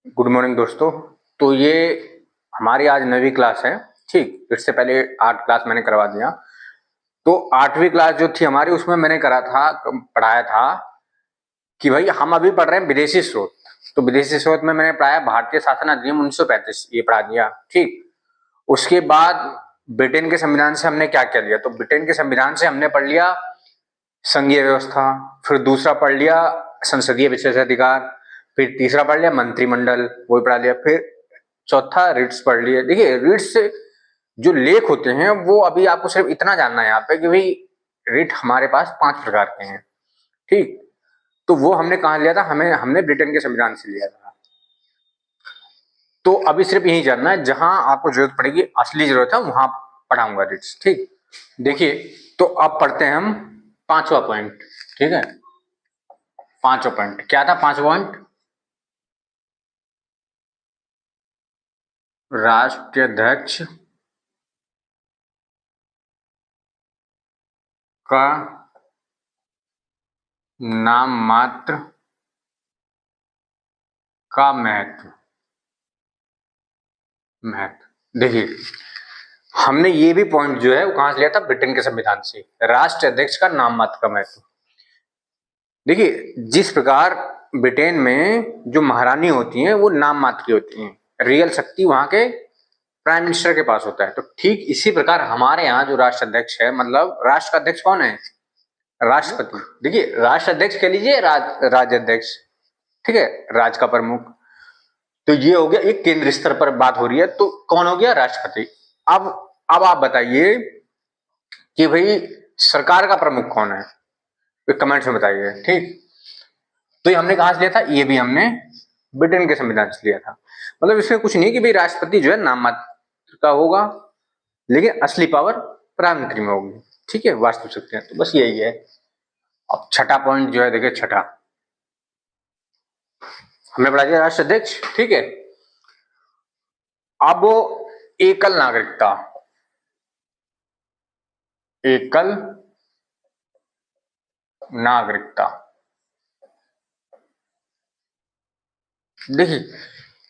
Good morning दोस्तों। तो ये हमारी आज 9वीं क्लास है। ठीक, इससे पहले 8 क्लास मैंने करवा दिया। तो 8वीं क्लास जो थी हमारी, उसमें मैंने पढ़ाया था कि भाई हम अभी पढ़ रहे हैं विदेशी स्रोत। तो विदेशी स्रोत में मैंने पढ़ाया भारतीय शासन अधिनियम 1935, ये पढ़ा दिया। ठीक, उसके बाद ब्रिटेन के संविधान से हमने क्या क्या लिया, तो ब्रिटेन के संविधान से हमने पढ़ लिया संघीय व्यवस्था, फिर दूसरा पढ़ लिया संसदीय विशेषाधिकार, फिर तीसरा पढ़ लिया मंत्रिमंडल, वो पढ़ा लिया, फिर चौथा रिट्स पढ़ लिया। देखिए, रिट्स जो लेख होते हैं वो अभी आपको सिर्फ इतना जानना है यहाँ पे कि भाई रिट हमारे पास 5 प्रकार के हैं। ठीक, तो वो हमने कहाँ लिया था, हमने ब्रिटेन के संविधान से लिया था। तो अभी सिर्फ यही जानना है, जहां आपको जरूरत पड़ेगी, असली जरूरत है, वहां पढ़ाऊंगा रिट्स। ठीक, देखिए, तो अब पढ़ते हैं हम 5वां पॉइंट। ठीक है, 5वां पॉइंट क्या था? 5वां पॉइंट, राष्ट्राध्यक्ष का नाम मात्र का महत्व। देखिए, हमने ये भी पॉइंट जो है वो कहां से लिया था? ब्रिटेन के संविधान से। राष्ट्र अध्यक्ष का नाम मात्र का महत्व। देखिए, जिस प्रकार ब्रिटेन में जो महारानी होती हैं वो नाम मात्र की होती हैं, रियल शक्ति वहां के प्राइम मिनिस्टर के पास होता है। तो ठीक इसी प्रकार हमारे यहाँ जो राष्ट्र अध्यक्ष है, मतलब राष्ट्र का अध्यक्ष कौन है? राष्ट्रपति। देखिए, राष्ट्र अध्यक्ष कह लीजिए राज्य अध्यक्ष, ठीक है, राज्य का प्रमुख। तो ये हो गया, एक केंद्र स्तर पर बात हो रही है, तो कौन हो गया? राष्ट्रपति। अब आप बताइए कि भाई सरकार का प्रमुख कौन है, कमेंट्स में बताइए। ठीक, तो ये हमने कहां से लिया था? ये भी हमने ब्रिटेन के संविधान से लिया था। मतलब इसमें कुछ नहीं कि भाई राष्ट्रपति जो है नाम मात्र का होगा, लेकिन असली पावर प्रधानमंत्री में होगी। ठीक है, वास्तु शक्ति है। तो बस यही है। अब छठा पॉइंट जो है, देखिए छठा हमने पढ़ा दिया राष्ट्र अध्यक्ष। ठीक है, अब एकल नागरिकता, एकल नागरिकता। देखिए,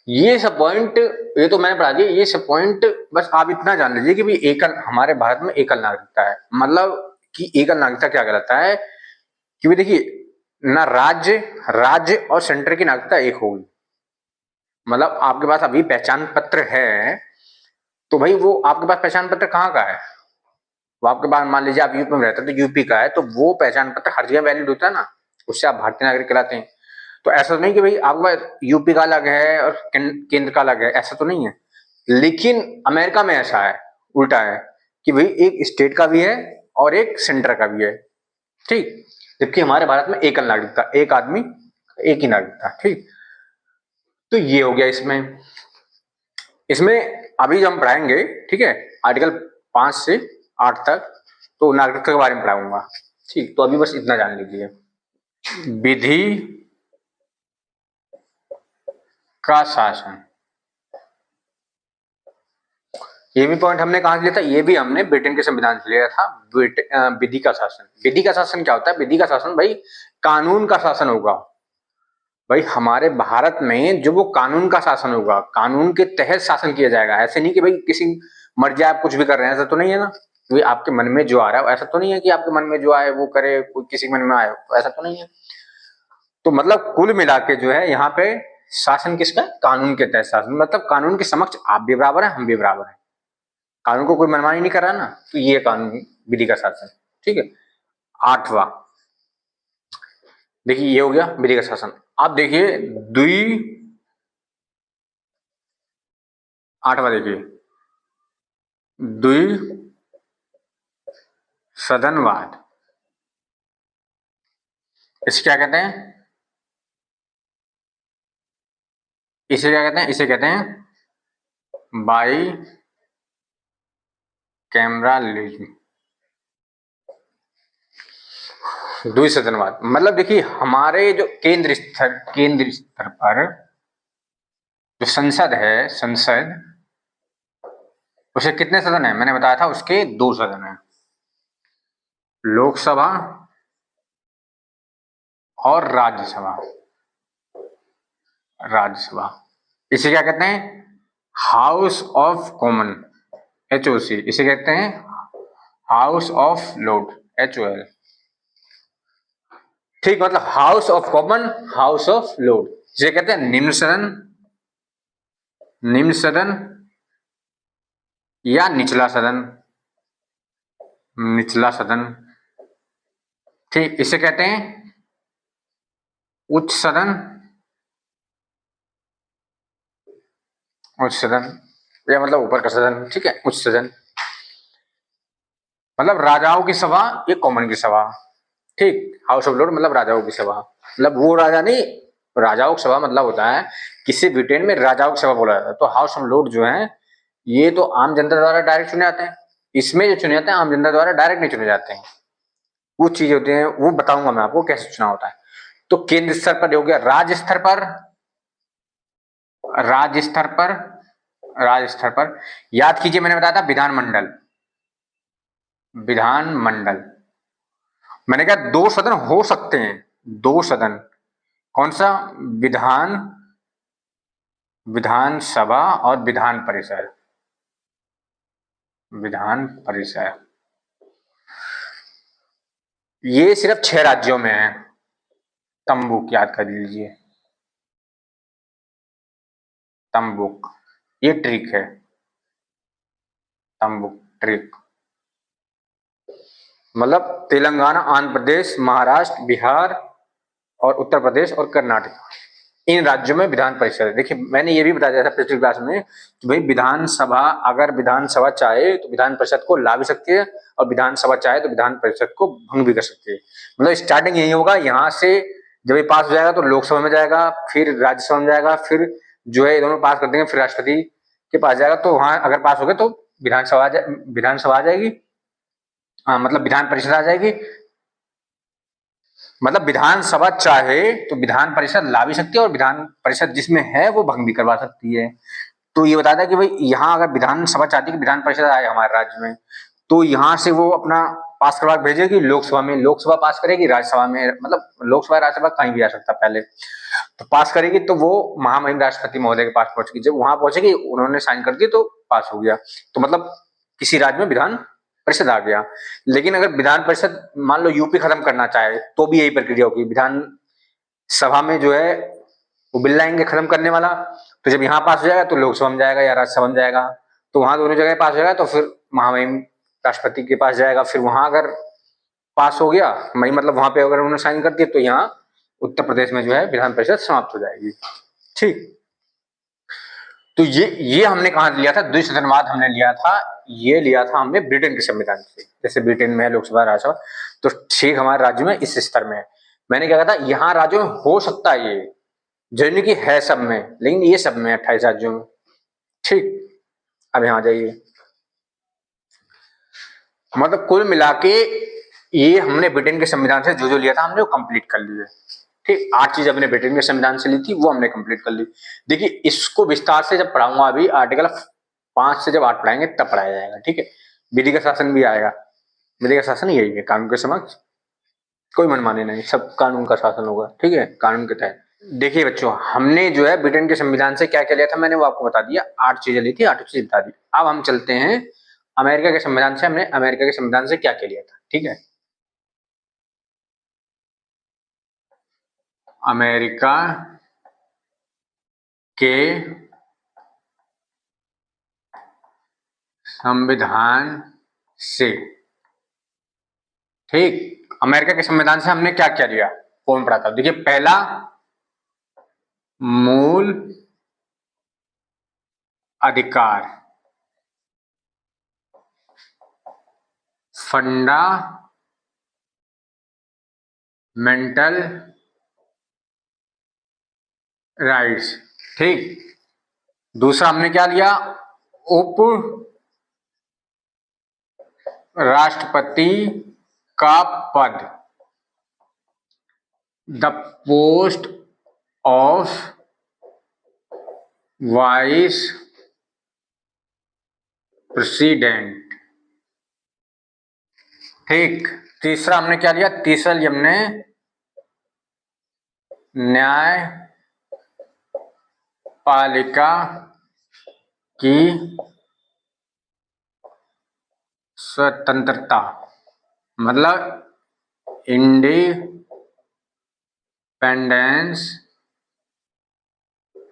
ये सब पॉइंट, ये तो मैंने पढ़ा दिया, ये सब पॉइंट बस आप इतना जान लीजिए कि भाई एकल, हमारे भारत में एकल नागरिकता है। मतलब कि एकल नागरिकता क्या कहलाता है कि भाई देखिए, ना राज्य राज्य और सेंटर की नागरिकता एक होगी। मतलब आपके पास अभी पहचान पत्र है, तो भाई वो आपके पास पहचान पत्र कहाँ का है? वो आपके पास, मान लीजिए आप यूपी में रहते हैं तो यूपी का है, तो वो पहचान पत्र हर जगह वैलिड होता है ना, उससे आप भारतीय नागरिक कहलाते हैं। तो ऐसा तो नहीं कि भाई आपके पास यूपी का अलग है और केंद्र का अलग है, ऐसा तो नहीं है। लेकिन अमेरिका में ऐसा है, उल्टा है कि भाई एक स्टेट का भी है और एक सेंटर का भी है। ठीक, जबकि हमारे भारत में एकल नागरिकता, एक आदमी एक ही नागरिकता। ठीक, तो ये हो गया इसमें। इसमें अभी जो हम पढ़ाएंगे, ठीक है, आर्टिकल 5 से 8 तक, तो नागरिकता के बारे में पढ़ाऊंगा। ठीक, तो अभी बस इतना जान लीजिए। विधि का शासन, ये भी पॉइंट हमने कहां से लिया था? ये भी हमने ब्रिटेन के संविधान से लिया था। विधि का शासन। विधि का शासन क्या होता है? विधि का शासन भाई कानून का शासन होगा। भाई हमारे भारत में जो वो कानून का शासन होगा, कानून के तहत शासन किया जाएगा। ऐसे नहीं कि भाई किसी मर्जी आप कुछ भी कर रहे हैं, ऐसा तो नहीं है ना। तो आपके मन में जो आ रहा है, ऐसा तो नहीं है कि आपके मन में जो आए वो करे, कोई किसी के मन में आए, ऐसा तो नहीं है। तो मतलब कुल मिला के जो है यहाँ पे शासन किसका? कानून के तहत शासन। मतलब कानून के समक्ष आप भी बराबर है, हम भी बराबर है। कानून को कोई मनमानी नहीं कर रहा ना, तो ये कानून विधि का शासन। ठीक है, 8वां, देखिए ये हो गया विधि का शासन। आप देखिए 8वां देखिए, द्वि सदनवाद। इसे क्या कहते हैं? इसे क्या कहते हैं? इसे कहते हैं बाई कैमरालिज्म, द्विसदनवाद। मतलब देखिए, हमारे जो केंद्र स्तर पर जो संसद है, संसद, उसे कितने सदन है? मैंने बताया था उसके 2 सदन है, लोकसभा और राज्यसभा। राज्यसभा इसे क्या कहते हैं? House of common, HOC। इसे कहते हैं हाउस ऑफ लॉर्ड, HOL। ठीक, मतलब house of common, house of Lord. इसे कहते हैं निम्न सदन, निम्न सदन या निचला सदन, निचला सदन। ठीक, इसे कहते हैं उच्च सदन, उच्च सदन या मतलब ऊपर का सदन। ठीक है, उच्च सदन मतलब राजाओं की सभा, ये कॉमन की सभा। ठीक, हाउस ऑफ लॉर्ड मतलब राजाओं की सभा, मतलब वो राजा नहीं, राजाओं की सभा मतलब होता है किसी ब्रिटेन में राजाओं की सभा बोला जाता है। तो हाउस ऑफ लॉर्ड जो है ये तो आम जनता द्वारा डायरेक्ट चुने जाते हैं, इसमें जो चुने जाते हैं आम जनता द्वारा डायरेक्ट नहीं चुने जाते हैं। वो चीज होती है, वो बताऊंगा मैं आपको कैसे चुनाव होता है। तो केंद्र स्तर पर हो गया, राज्य स्तर पर, राज्य स्तर पर, राज्य स्तर पर याद कीजिए मैंने बताया था विधानमंडल, विधानमंडल। मैंने कहा दो सदन हो सकते हैं, दो सदन। कौन सा? विधान, विधानसभा और विधान परिषद, विधान परिषद। ये सिर्फ 6 राज्यों में है। तंबुक याद कर लीजिए, तंबुक, ये ट्रिक है, तंबुक ट्रिक। मतलब तेलंगाना, आंध्र प्रदेश, महाराष्ट्र, बिहार और उत्तर प्रदेश और कर्नाटक, इन राज्यों में विधान परिषद है। देखिए मैंने ये भी बता दिया था पिछली क्लास में कि भाई विधानसभा, अगर विधानसभा चाहे तो विधान परिषद को ला भी सकती है और विधानसभा चाहे तो विधान परिषद को भंग भी कर सकती है। मतलब स्टार्टिंग यही होगा, यहाँ से जब ये पास हो जाएगा तो लोकसभा में जाएगा, फिर राज्यसभा में जाएगा, फिर जो है ये दोनों पास कर देंगे, फिर राष्ट्रपति के पास जाएगा। तो वहां अगर पास हो गए तो विधानसभा, विधानसभा आ जाएगी, हाँ मतलब विधान परिषद आ जाएगी। मतलब विधानसभा चाहे तो विधान परिषद ला भी सकती है और विधान परिषद जिसमें है वो भंग भी करवा सकती है। तो ये बताता है कि भाई यहाँ अगर विधानसभा चाहती है कि विधान परिषद आए हमारे राज्य में, तो यहाँ से वो अपना पास करवा भेजेगी लोकसभा में, लोकसभा पास करेगी, राज्यसभा में, मतलब लोकसभा राज्यसभा कहीं भी आ सकता पहले, तो पास करेगी तो वो महामहिम राष्ट्रपति महोदय के पास पहुंचेगी। जब वहां पहुंचेगी उन्होंने साइन कर दी तो पास हो गया। तो मतलब किसी राज्य में विधान परिषद आ गया। लेकिन अगर विधान परिषद मान लो यूपी खत्म करना चाहे तो भी यही प्रक्रिया होगी, विधान सभा में जो है वो बिल लाएंगे खत्म करने वाला, तो जब यहाँ पास हो जाएगा तो लोकसभा में जाएगा या राज्यसभा में जाएगा, तो वहां दोनों जगह पास हो जाएगा तो फिर महामहिम राष्ट्रपति के पास जाएगा। फिर वहां अगर पास हो गया मई, मतलब वहां पे अगर उन्होंने साइन कर दिया तो यहाँ उत्तर प्रदेश में जो है विधान परिषद समाप्त हो जाएगी। ठीक, तो ये हमने कहा लिया था, द्विसदनवाद हमने लिया था, ये लिया था हमने ब्रिटेन के संविधान से। जैसे ब्रिटेन में है लोकसभा राज्यसभा, तो ठीक हमारे राज्य में इस स्तर में है। मैंने क्या कहा था, यहाँ राज्यों में हो सकता है ये, जरूरी की है सब में, लेकिन ये सब में 28 राज्यों में। ठीक, अब यहाँ जाइए, मतलब कुल मिला के ये हमने ब्रिटेन के संविधान से जो जो लिया था हमने वो कंप्लीट कर लिया। ठीक, 8 चीज अपने ब्रिटेन के संविधान से ली थी वो हमने कंप्लीट कर ली। देखिए इसको विस्तार से जब पढ़ाऊंगा, अभी आर्टिकल 5 से जब 8 पढ़ाएंगे तब पढ़ाया जाएगा। ठीक है, विधि का शासन भी आएगा। विधि का शासन यही है, कानून के समक्ष कोई मनमानी नहीं, सब कानून का शासन होगा। ठीक है, कानून के तहत। देखिए बच्चों, हमने जो है ब्रिटेन के संविधान से क्या क्या लिया था मैंने वो आपको बता दिया, 8 चीजें ली थी, 8 चीज बता दी। अब हम चलते हैं अमेरिका के संविधान से, हमने अमेरिका के संविधान से क्या क्या लिया था। ठीक है, अमेरिका के संविधान से, ठीक, अमेरिका के संविधान से हमने क्या क्या लिया कौन पढ़ा था। देखिए पहला, मूल अधिकार, फंडामेंटल राइट्स। ठीक, दूसरा हमने क्या लिया, उप राष्ट्रपति का पद, the post of vice president. ठीक, तीसरा हमने क्या लिया, तीसरा लिया हमने न्याय न्यायपालिका की स्वतंत्रता, मतलब इंडिपेंडेंस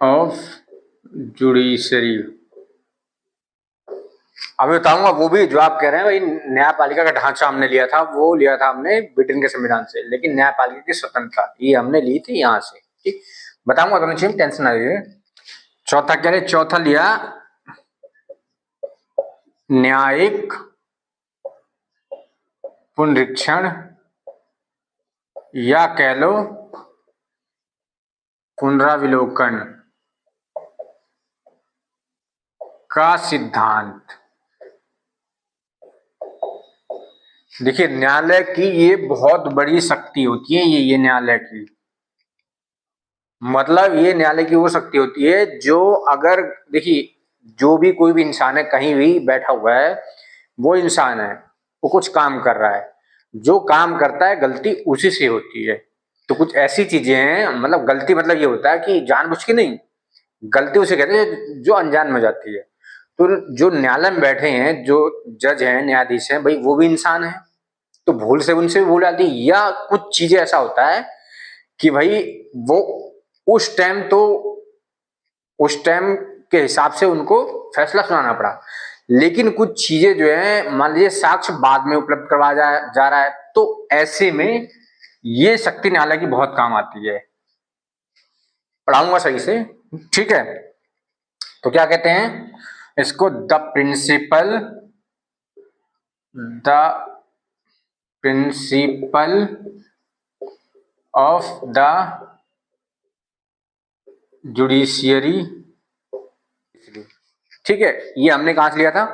ऑफ जुडिशरी। अभी बताऊंगा वो भी जो आप कह रहे हैं भाई, न्यायपालिका का ढांचा हमने लिया था, वो लिया था हमने ब्रिटेन के संविधान से, लेकिन न्यायपालिका की स्वतंत्रता ये हमने ली थी यहाँ से। ठीक, बताऊंगा दोनों चीज, टेंशन आ रही है। चौथा क्या लिया? चौथा लिया न्यायिक पुनरीक्षण या कह लो पुनराविलोकन का सिद्धांत। देखिए, न्यायालय की ये बहुत बड़ी शक्ति होती है, ये न्यायालय की, मतलब ये न्यायालय की वो शक्ति होती है जो, अगर देखिए जो भी कोई भी इंसान है कहीं भी बैठा हुआ है, वो इंसान है, वो कुछ काम कर रहा है, जो काम करता है गलती उसी से होती है। तो कुछ ऐसी चीजें हैं, मतलब गलती मतलब ये होता है कि जानबूझ के नहीं, गलती उसे कहते हैं जो अनजान में जाती है। तो जो न्यायालय में बैठे हैं, जो जज हैं, न्यायाधीश हैं, भाई वो भी इंसान है, तो भूल से उनसे भी भूल आती है, या कुछ चीजें ऐसा होता है कि भाई वो उस टाइम के हिसाब से उनको फैसला सुनाना पड़ा, लेकिन कुछ चीजें जो है, मान लीजिए साक्ष्य बाद में उपलब्ध करवाया जा रहा है, तो ऐसे में ये शक्ति न्यायालय की बहुत काम आती है। पढ़ाऊंगा सही से, ठीक है। तो क्या कहते हैं इसको? The principle of the judiciary. ठीक है, ये हमने कहां से लिया था?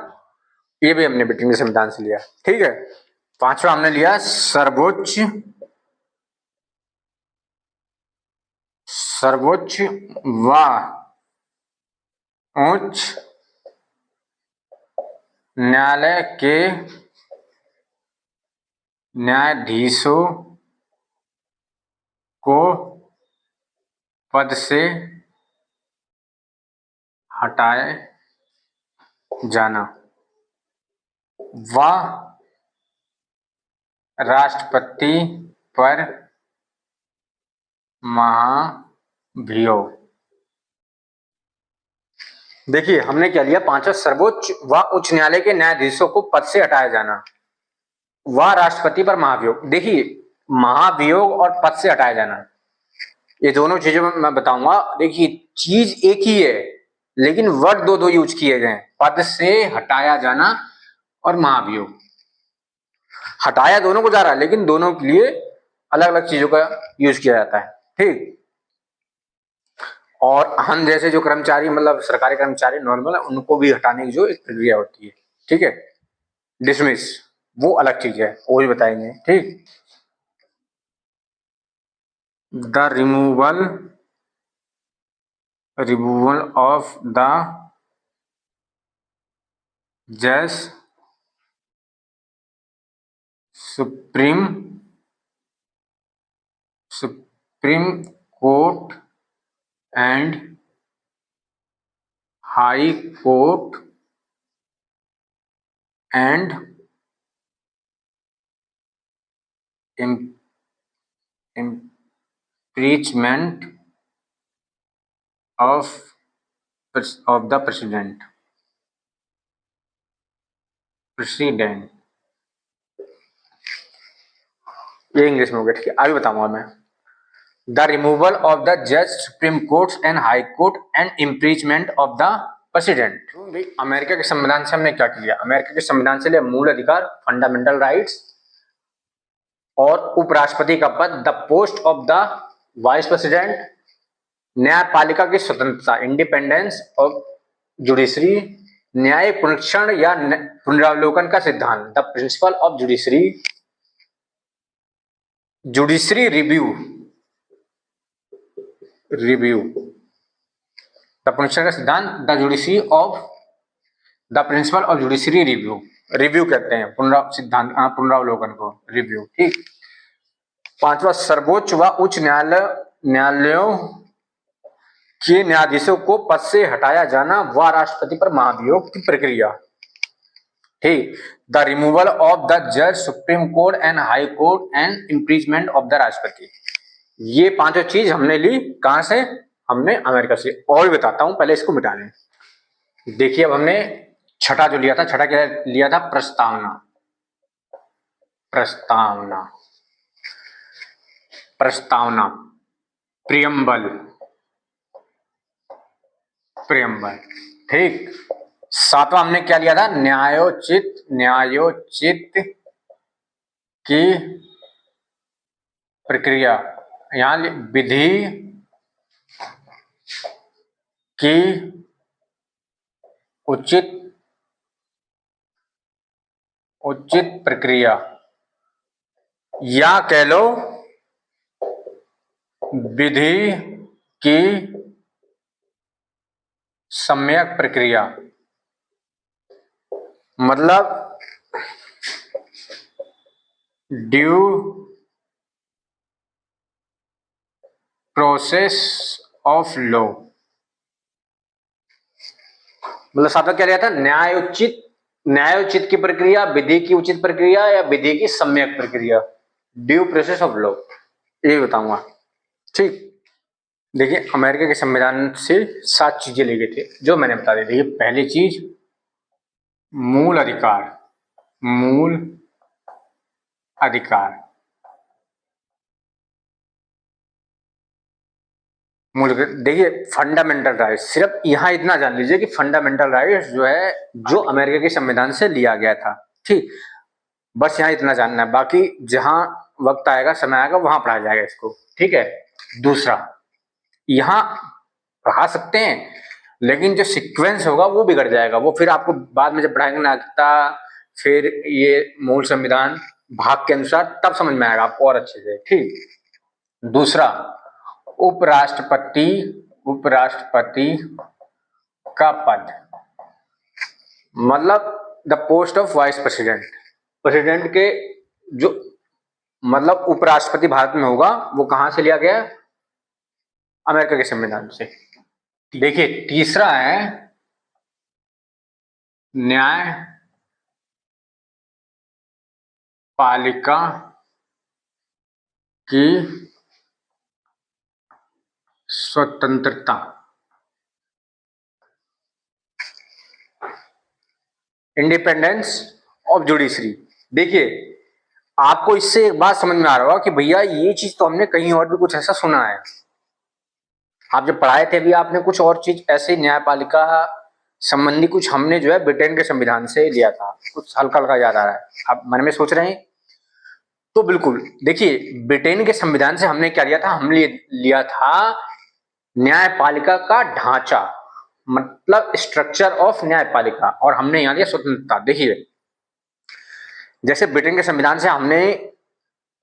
ये भी हमने ब्रिटेन के संविधान से लिया। ठीक है, पांचवा हमने लिया सर्वोच्च व उच्च न्यायालय के न्यायाधीशों को पद से हटाए जाना व राष्ट्रपति पर महाभियोग। देखिए हमने क्या लिया? पांचवा, सर्वोच्च व उच्च न्यायालय के न्यायाधीशों को पद से हटाया जाना व राष्ट्रपति पर महाभियोग। देखिए, महाभियोग और पद से हटाया जाना, ये दोनों चीजों में मैं बताऊंगा। देखिए, चीज एक ही है, लेकिन वर्ड दो दो यूज किए गए, पद से हटाया जाना और महाभियोग। हटाया दोनों को जा रहा है, लेकिन दोनों के लिए अलग अलग चीजों का यूज किया जाता है। ठीक, और हम जैसे जो कर्मचारी, मतलब सरकारी कर्मचारी नॉर्मल है, उनको भी हटाने की जो एक प्रक्रिया होती है, ठीक है, डिसमिस, वो अलग चीज है, वो भी बताएंगे। ठीक, द रिमूवल ऑफ द जज supreme court and high court and impeachment of the president। ये इंग्लिश में हो गया, ठीक है। आगे बताऊंगा मैं। द रिमूवल ऑफ द जज supreme court and high court and impeachment of the president. America के संविधान से हमने क्या किया? अमेरिका के संविधान से लिया मूल अधिकार, फंडामेंटल राइट्स, और उपराष्ट्रपति का पद, the post of the vice president, न्यायपालिका की स्वतंत्रता, इंडिपेंडेंस ऑफ जुडिशरी, न्याय पुनरीक्षण या पुनरावलोकन का सिद्धांत, the principle of judiciary review, the पुनरीक्षण का सिद्धांत, the judiciary of the principle of judiciary review कहते हैं सिद्धांत, पुनरावलोकन को रिव्यू। ठीक, पांचवा, सर्वोच्च व उच्च न्यायालयों के न्यायाधीशों को पद से हटाया जाना व राष्ट्रपति पर महाभियोग की प्रक्रिया। ठीक, द रिमूवल ऑफ द जज supreme court and high court and impeachment of the राष्ट्रपति। ये पांचों चीज हमने ली कहां से? हमने अमेरिका से। और भी बताता हूं, पहले इसको मिटा लें। देखिए अब हमने छठा जो लिया था, छठा क्या लिया था? प्रस्तावना। प्रस्तावना, प्रस्तावना, प्रियम्बल, प्रियम्बल। ठीक, सातवां हमने क्या लिया था? न्यायोचित, न्यायोचित की प्रक्रिया। यहां विधि की उचित प्रक्रिया, या कह लो विधि की सम्यक प्रक्रिया। मतलब ड्यू प्रोसेस ऑफ लॉ। मतलब सातवां क्या लिया था? न्यायोचित, न्यायोचित की प्रक्रिया, विधि की उचित प्रक्रिया, या विधि की सम्यक प्रक्रिया, ड्यू प्रोसेस ऑफ लॉ, ये बताऊंगा। ठीक, देखिए अमेरिका के संविधान से 7 चीजें ली गई थी जो मैंने बता दी। देखिए पहली चीज मूल अधिकार, मूल अधिकार, मूल। देखिए फंडामेंटल राइट्स, सिर्फ यहां इतना जान लीजिए कि फंडामेंटल राइट्स जो है जो अमेरिका के संविधान से लिया गया था। ठीक, बस यहां इतना जानना है, बाकी जहां वक्त आएगा, समय आएगा, वहां पढ़ाया जाएगा इसको। ठीक है। दूसरा, यहां पढ़ा सकते हैं लेकिन जो सीक्वेंस होगा वो बिगड़ जाएगा, वो फिर आपको बाद में जब पढ़ाएंगे नागरिकता, फिर ये मूल संविधान भाग के अनुसार, तब समझ में आएगा आपको और अच्छे से। ठीक। दूसरा, उपराष्ट्रपति, उपराष्ट्रपति का पद, मतलब the post of vice president. President के जो मतलब उपराष्ट्रपति भारत में होगा, वो कहां से लिया गया? अमेरिका के संविधान से। देखिए तीसरा है न्यायपालिका की स्वतंत्रता। Independence of judiciary. देखिए आपको इससे एक बात समझ में आ रहा होगा कि भैया ये चीज तो हमने कहीं और भी कुछ ऐसा सुना है। आप जब पढ़ाए थे भी आपने कुछ और चीज ऐसे न्यायपालिका संबंधी कुछ हमने जो है ब्रिटेन के संविधान से लिया था, कुछ हल्का हल्का याद आ रहा है। आप मन में सोच रहे हैं तो बिल्कुल देखिए ब्रिटेन के संविधान से हमने क्या लिया था? हमने लिया था न्यायपालिका का ढांचा, मतलब स्ट्रक्चर ऑफ न्यायपालिका, और हमने यहां लिया स्वतंत्रता। देखिए जैसे ब्रिटेन के संविधान से हमने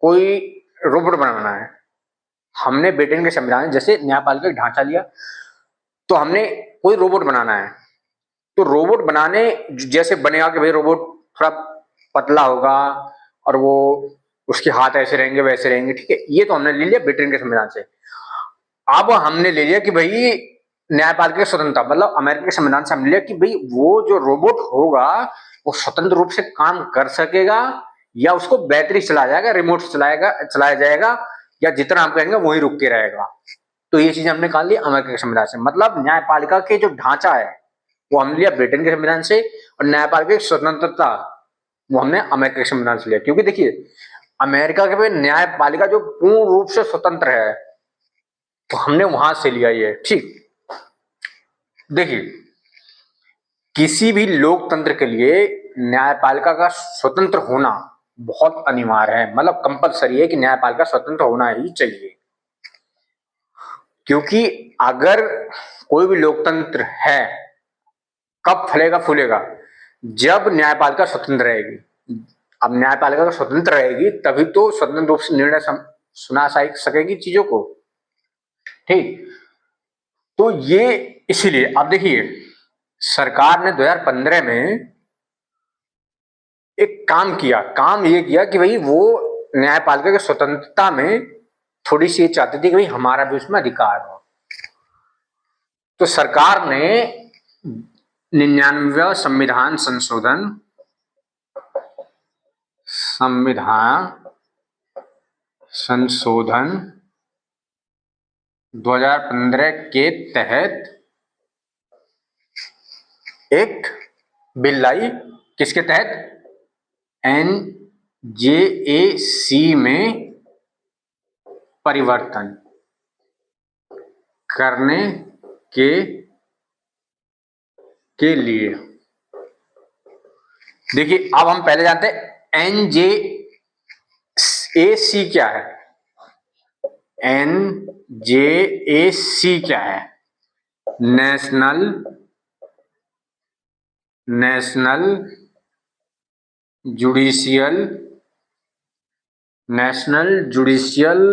कोई रोबोट बनाना है, हमने ब्रिटेन के संविधान जैसे न्यायपालिका का ढांचा लिया, तो हमने कोई रोबोट बनाना है, तो रोबोट बनाने जैसे बनेगा कि भाई रोबोट थोड़ा पतला होगा और वो उसके हाथ ऐसे रहेंगे वैसे रहेंगे। ठीक है, ये तो हमने ले लिया ब्रिटेन के संविधान से। अब हमने ले लिया कि भाई न्यायपालिका स्वतंत्रता, मतलब अमेरिका के संविधान से हमने लिया कि भाई वो जो रोबोट होगा वो स्वतंत्र रूप से काम कर सकेगा, या उसको बैटरी चलाया जाएगा, रिमोट से चलाया जाएगा, या जितना हम कहेंगे वही रुक के रहेगा। तो ये चीज हमने निकाल ली अमेरिका के संविधान से। मतलब न्यायपालिका के जो ढांचा है वो हमने लिया ब्रिटेन के संविधान से, और न्यायपालिका की स्वतंत्रता वो हमने अमेरिका के संविधान से लिया। क्योंकि देखिए अमेरिका के न्यायपालिका जो पूर्ण रूप से स्वतंत्र है, तो हमने वहां से लिया ये। ठीक, देखिए किसी भी लोकतंत्र के लिए न्यायपालिका का स्वतंत्र होना बहुत अनिवार्य है, मतलब कंपलसरी है कि न्यायपालिका स्वतंत्र होना ही चाहिए। क्योंकि अगर कोई भी लोकतंत्र है कब फलेगा फूलेगा? जब न्यायपालिका स्वतंत्र रहेगी। अब न्यायपालिका स्वतंत्र रहेगी तभी तो स्वतंत्र रूप से निर्णय सुना सकेगी चीजों को। ठीक, तो ये इसीलिए अब देखिए सरकार ने 2015 में एक काम ये किया कि भाई वो न्यायपालिका की स्वतंत्रता में थोड़ी सी चाहती थी कि भाई हमारा भी उसमें अधिकार हो। तो सरकार ने 99वां संविधान संशोधन 2015 के तहत एक बिल लाई। किसके तहत? NJAC में परिवर्तन करने के लिए। देखिए, अब हम पहले जानते हैं NJAC क्या है। NJAC क्या है? National judicial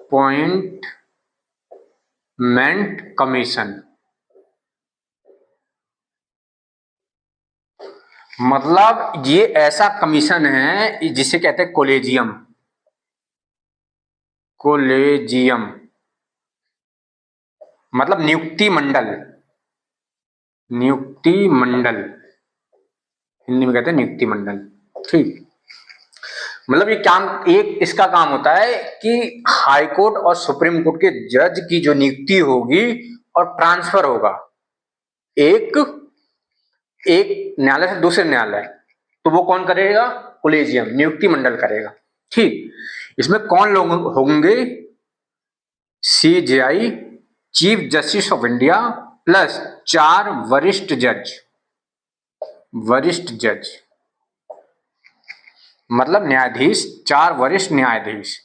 appointment commission. मतलब ये ऐसा कमीशन है जिसे कहते हैं कोलेजियम। मतलब नियुक्ति मंडल। हिंदी में कहते हैं नियुक्ति मंडल। ठीक। मतलब ये एक इसका काम होता है कि हाई कोर्ट और सुप्रीम कोर्ट के जज की जो नियुक्ति होगी और ट्रांसफर होगा एक न्यायालय से दूसरे न्यायालय, तो वो कौन करेगा? कोलेजियम, नियुक्ति मंडल करेगा। ठीक। इसमें कौन लोग होंगे? CJI, chief justice of India, plus 4 वरिष्ठ जज, मतलब न्यायाधीश, 4 वरिष्ठ न्यायाधीश।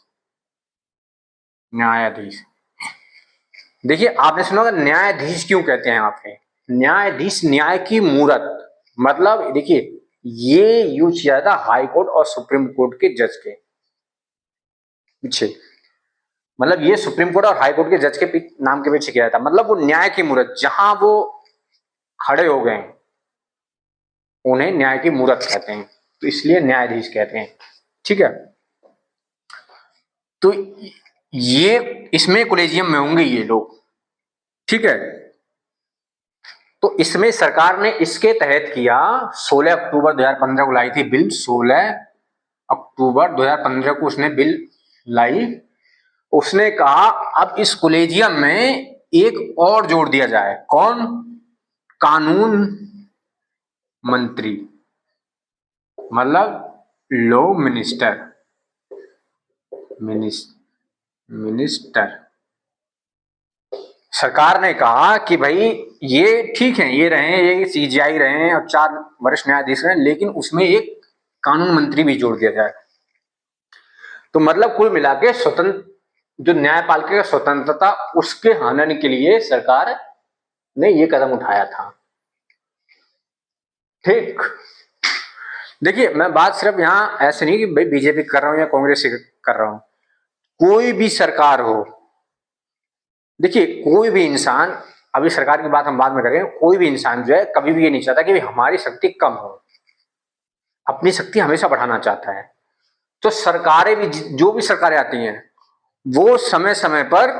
देखिए, आपने सुना होगा न्यायाधीश क्यों कहते हैं यहाँ पे? न्यायाधीश, न्याय की मूरत। मतलब देखिए, ये यूज किया था हाई कोर्ट और सुप्रीम कोर्ट के जज के पीछे। मतलब ये सुप्रीम कोर्ट और हाई कोर्ट के जज के नाम के पीछे किया था। मतलब वो न्याय की मूरत, जहां वो खड़े हो गए उन्हें न्याय की मूरत कहते हैं, तो इसलिए न्यायाधीश कहते हैं। ठीक है। तो ये इसमें कोलेजियम में होंगे ये लोग। ठीक है। तो इसमें सरकार ने इसके तहत किया, 16 अक्टूबर 2015 को लाई थी बिल। 16 अक्टूबर 2015 को उसने बिल लाई। उसने कहा अब इस कोलेजियम में एक और जोड़ दिया जाए। कौन? कानून मंत्री, मतलब लॉ मिनिस्टर। सरकार ने कहा कि भाई ये ठीक है, ये रहे, ये CJI रहे और 4 वरिष्ठ न्यायाधीश रहे, लेकिन उसमें एक कानून मंत्री भी जोड़ दिया जाए। तो मतलब कुल मिला के स्वतंत्र, जो न्यायपालिका की स्वतंत्रता, उसके हनन के लिए सरकार ने ये कदम उठाया था। ठीक। देखिए, मैं बात सिर्फ यहाँ ऐसे नहीं कि भाई बीजेपी कर रहा हूं या कांग्रेस कर रहा हूं, कोई भी सरकार हो। देखिए, कोई भी इंसान, अभी सरकार की बात हम बाद में करेंगे, कोई भी इंसान जो है कभी भी ये नहीं चाहता कि हमारी शक्ति कम हो, अपनी शक्ति हमेशा बढ़ाना चाहता है। तो सरकारें भी, जो भी सरकारें आती हैं, वो समय समय पर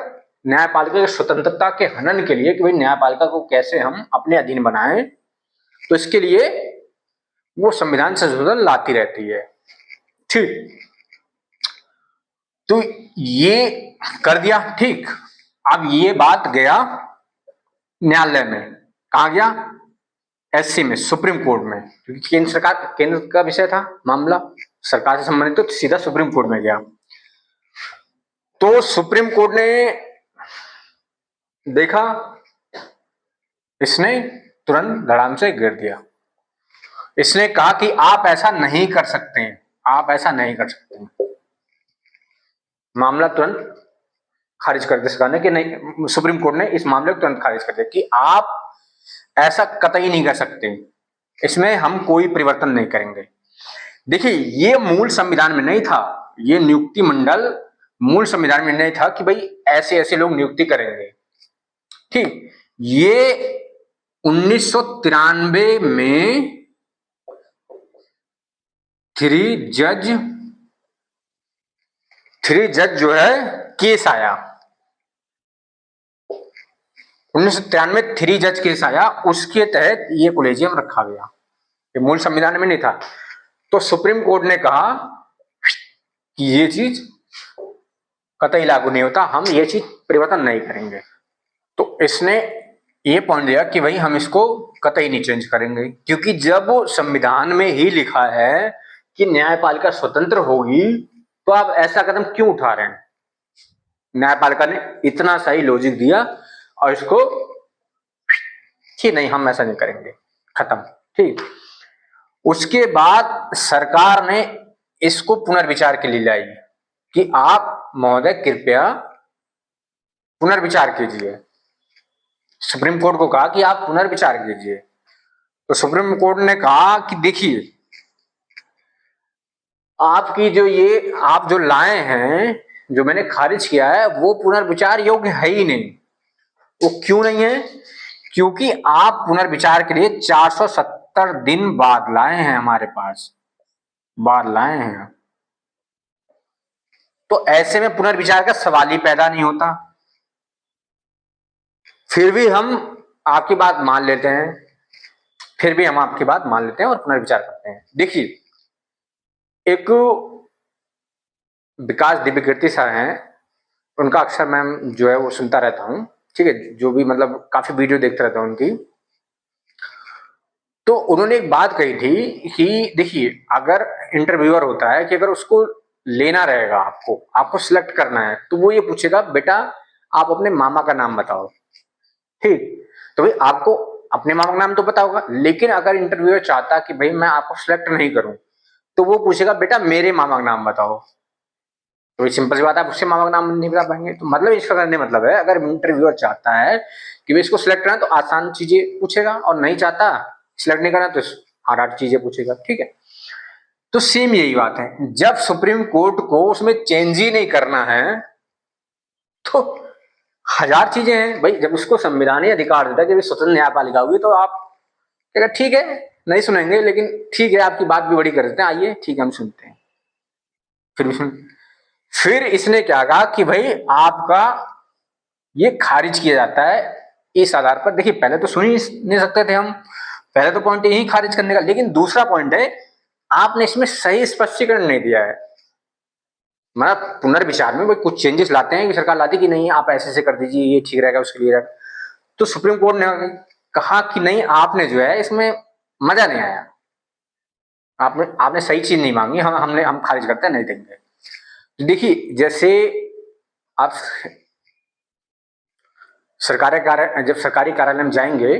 न्यायपालिका की स्वतंत्रता के हनन के लिए कि भाई न्यायपालिका को कैसे हम अपने अधीन बनाएं, तो इसके लिए वो संविधान संशोधन लाती रहती है। ठीक। तो ये कर दिया। ठीक। अब ये बात गया न्यायालय में। कहां गया? SC में, सुप्रीम कोर्ट में, क्योंकि केंद्र का विषय था मामला, सरकार से संबंधित, तो सीधा सुप्रीम कोर्ट में गया। तो सुप्रीम कोर्ट ने देखा, इसने तुरंत धड़ाम से गिर दिया। इसने कहा कि आप ऐसा नहीं कर सकते हैं, आप ऐसा नहीं कर सकते हैं। मामला तुरंत खारिज कर दिया सरकार ने कि नहीं, सुप्रीम कोर्ट ने इस मामले को तुरंत खारिज कर दिया कि आप ऐसा कतई नहीं कर सकते, इसमें हम कोई परिवर्तन नहीं करेंगे। देखिए, ये मूल संविधान में नहीं था, ये नियुक्ति मंडल मूल संविधान में नहीं था कि भाई ऐसे ऐसे लोग नियुक्ति करेंगे। ठीक। ये 1993 में 3 जज जो है केस आया 1993 3 जज केस आया, उसके तहत ये कोलेजियम रखा गया, ये मूल संविधान में नहीं था। तो सुप्रीम कोर्ट ने कहा कि ये चीज कतई लागू नहीं होता, हम ये चीज परिवर्तन नहीं करेंगे। तो इसने ये पॉइंट दिया कि भाई हम इसको कतई नहीं चेंज करेंगे, क्योंकि जब संविधान में ही लिखा है कि न्यायपालिका स्वतंत्र होगी, तो आप ऐसा कदम क्यों उठा रहे हैं? न्यायपालिका ने इतना सही लॉजिक दिया और इसको कि नहीं हम ऐसा नहीं करेंगे, खत्म। ठीक, उसके बाद सरकार ने इसको पुनर्विचार के लिए लाई कि आप महोदय कृपया पुनर्विचार कीजिए। सुप्रीम कोर्ट को कहा कि आप पुनर्विचार कीजिए। तो सुप्रीम कोर्ट ने कहा कि देखिए, आपकी जो ये आप जो लाए हैं, जो मैंने खारिज किया है, वो पुनर्विचार योग्य है ही नहीं। वो क्यों नहीं है? क्योंकि आप पुनर्विचार के लिए 470 दिन बाद लाए हैं, हमारे पास बाद लाए हैं। तो ऐसे में पुनर्विचार का सवाल ही पैदा नहीं होता। फिर भी हम आपकी बात मान लेते हैं, फिर भी हम आपकी बात मान लेते हैं और पुनर्विचार करते हैं। देखिए, एक विकास दिव्यकीर्ति सर हैं, उनका अक्सर मैं जो है वो सुनता रहता हूँ, ठीक है, जो भी मतलब काफी वीडियो देखता रहता हूँ उनकी। तो उन्होंने एक बात कही थी कि देखिए, अगर इंटरव्यूअर होता है कि अगर उसको लेना रहेगा, आपको सिलेक्ट करना है, तो वो ये पूछेगा बेटा आप अपने मामा का नाम बताओ। ठीक, तो भाई आपको अपने मामा का नाम तो पता होगा, लेकिन अगर इंटरव्यूअर चाहता कि भाई मैं आपको सिलेक्ट नहीं करूं, तो वो पूछेगा बेटा मेरे मामा का नाम बताओ। तो सिंपल सी बात है, आप उससे मामा का नाम नहीं बता पाएंगे। तो मतलब इसका करने मतलब है, अगर इंटरव्यूअर चाहता है कि भाई इसको सिलेक्ट करना, तो आसान चीजें पूछेगा, और नहीं चाहता सिलेक्ट नहीं करना तो हार्ड हार्ड चीजें पूछेगा। ठीक है, तो सेम यही बात है, जब सुप्रीम कोर्ट को उसमें चेंज ही नहीं करना है, तो हजार चीजें हैं भाई। जब उसको संविधानीय अधिकार देता है कि स्वतंत्र न्यायपालिका होगी, तो आप कहेगा ठीक है नहीं सुनेंगे, लेकिन ठीक है आपकी बात भी बड़ी कर देते हैं, आइए ठीक है हम सुनते हैं। फिर इसने क्या कहा कि भाई आपका ये खारिज किया जाता है इस आधार पर। देखिए, पहले तो सुन ही नहीं सकते थे हम, पहले तो पॉइंट यही खारिज करने का, लेकिन दूसरा पॉइंट है आपने इसमें सही स्पष्टीकरण नहीं दिया है। मतलब पुनर्विचार में कुछ चेंजेस लाते हैं कि सरकार लाती कि नहीं आप ऐसे ऐसे कर दीजिए, ये ठीक रहेगा उसके लिए। तो सुप्रीम कोर्ट ने कहा कि नहीं, आपने जो है इसमें मजा नहीं आया, आपने सही चीज नहीं मांगी, हम खारिज करते हैं, नहीं देंगे। तो देखिए, जैसे आप जब सरकारी कार्यालय में जाएंगे,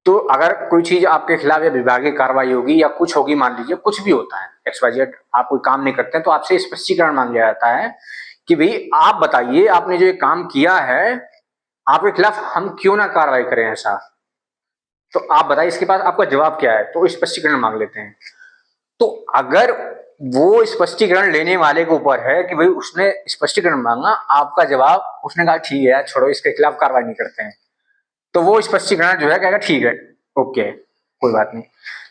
तो अगर कोई चीज आपके खिलाफ या विभागीय कार्रवाई होगी या कुछ होगी, मान लीजिए कुछ भी होता है, XYZ, आप कोई काम नहीं करते हैं, तो आपसे स्पष्टीकरण मांग लिया जाता है कि भाई आप बताइए आपने जो ये काम किया है, आपके खिलाफ हम क्यों ना कार्रवाई करें ऐसा, तो आप बताइए इसके पास आपका जवाब क्या है। तो स्पष्टीकरण मांग लेते हैं। तो अगर वो स्पष्टीकरण लेने वाले के ऊपर है कि भाई उसने स्पष्टीकरण मांगा, आपका जवाब उसने कहा ठीक है छोड़ो इसके खिलाफ कार्रवाई नहीं करते हैं, तो वो स्पष्टीकरण जो है कहेगा ठीक है ओके कोई बात नहीं।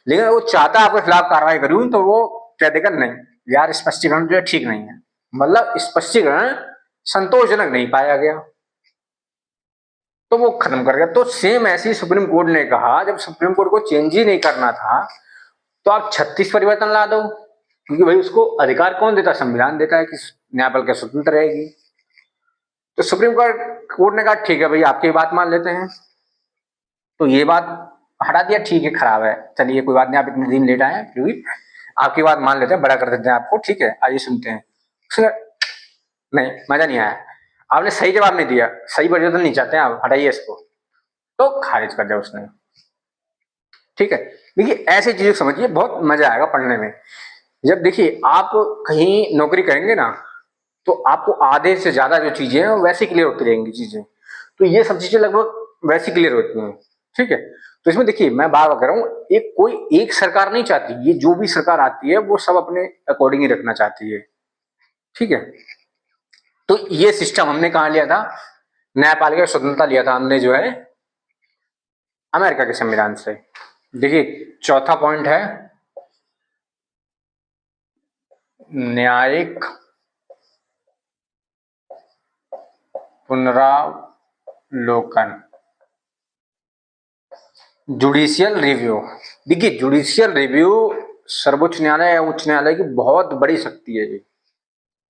लेकिन वो चाहता आपके खिलाफ कार्रवाई करूं, तो वो कह देगा नहीं यार स्पष्टीकरण जो है ठीक नहीं है, मतलब स्पष्टीकरण संतोषजनक नहीं पाया गया, तो वो खत्म कर गया। तो सेम ऐसी सुप्रीम कोर्ट ने कहा, जब सुप्रीम कोर्ट को चेंज ही नहीं करना था, तो आप 36 परिवर्तन ला दो, क्योंकि भाई उसको अधिकार कौन देता है? संविधान देता है कि न्यायपालिका स्वतंत्र रहेगी। तो सुप्रीम कोर्ट ने कहा ठीक है भाई आपकी बात मान लेते हैं, तो ये बात हटा दिया, ठीक है खराब है, चलिए कोई बात नहीं, आप इतने दिन लेट आए फिर भी आपकी बात मान लेते हैं, बड़ा कर देते हैं आपको, ठीक है आइए सुनते हैं। नहीं मजा नहीं आया, आपने सही जवाब नहीं दिया, सही परिवर्तन नहीं चाहते हैं आप, हटाइए इसको, तो खारिज कर दिया उसने। ठीक है, देखिए ऐसी चीजें समझिए, बहुत मजा आएगा पढ़ने में। जब देखिए आप कहीं नौकरी करेंगे ना, तो आपको आधे से ज्यादा जो चीजें हैं वैसे क्लियर होती रहेंगी चीजें, तो ये सब चीजें लगभग वैसी क्लियर होती हैं। ठीक है, तो इसमें देखिए मैं बार बार कह रहा हूँ, एक सरकार नहीं चाहती, ये जो भी सरकार आती है वो सब अपने अकॉर्डिंग ही रखना चाहती है। ठीक है, तो ये सिस्टम हमने कहा लिया था, न्यायपालिका स्वतंत्रता लिया था हमने जो है अमेरिका के संविधान से। देखिए चौथा पॉइंट है न्यायिक पुनरावलोकन, जुडिशियल रिव्यू। देखिए जुडिशियल रिव्यू सर्वोच्च न्यायालय या उच्च न्यायालय की बहुत बड़ी शक्ति है।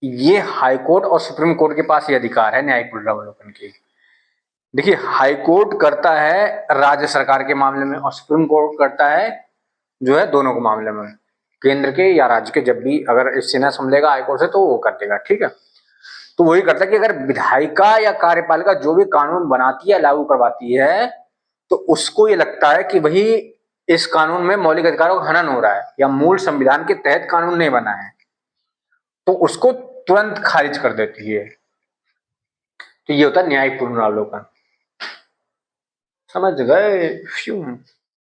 ये हाई कोर्ट और सुप्रीम कोर्ट के पास ये अधिकार है न्यायिक पुनरावलोकन की। देखिए हाई कोर्ट करता है राज्य सरकार के मामले में और सुप्रीम कोर्ट करता है जो है दोनों के मामले में, केंद्र के या राज्य के। जब भी अगर इससे ना समझेगा हाई कोर्ट से तो वो कर देगा, ठीक है। तो वही करता है कि अगर विधायिका या कार्यपालिका जो भी कानून बनाती है लागू करवाती है तो उसको ये लगता है कि भाई इस कानून में मौलिक अधिकारों का हनन हो रहा है या मूल संविधान के तहत कानून नहीं बना है, तो उसको तुरंत खारिज कर देती है। तो ये होता है न्यायिक पुनरावलोकन। समझ गए?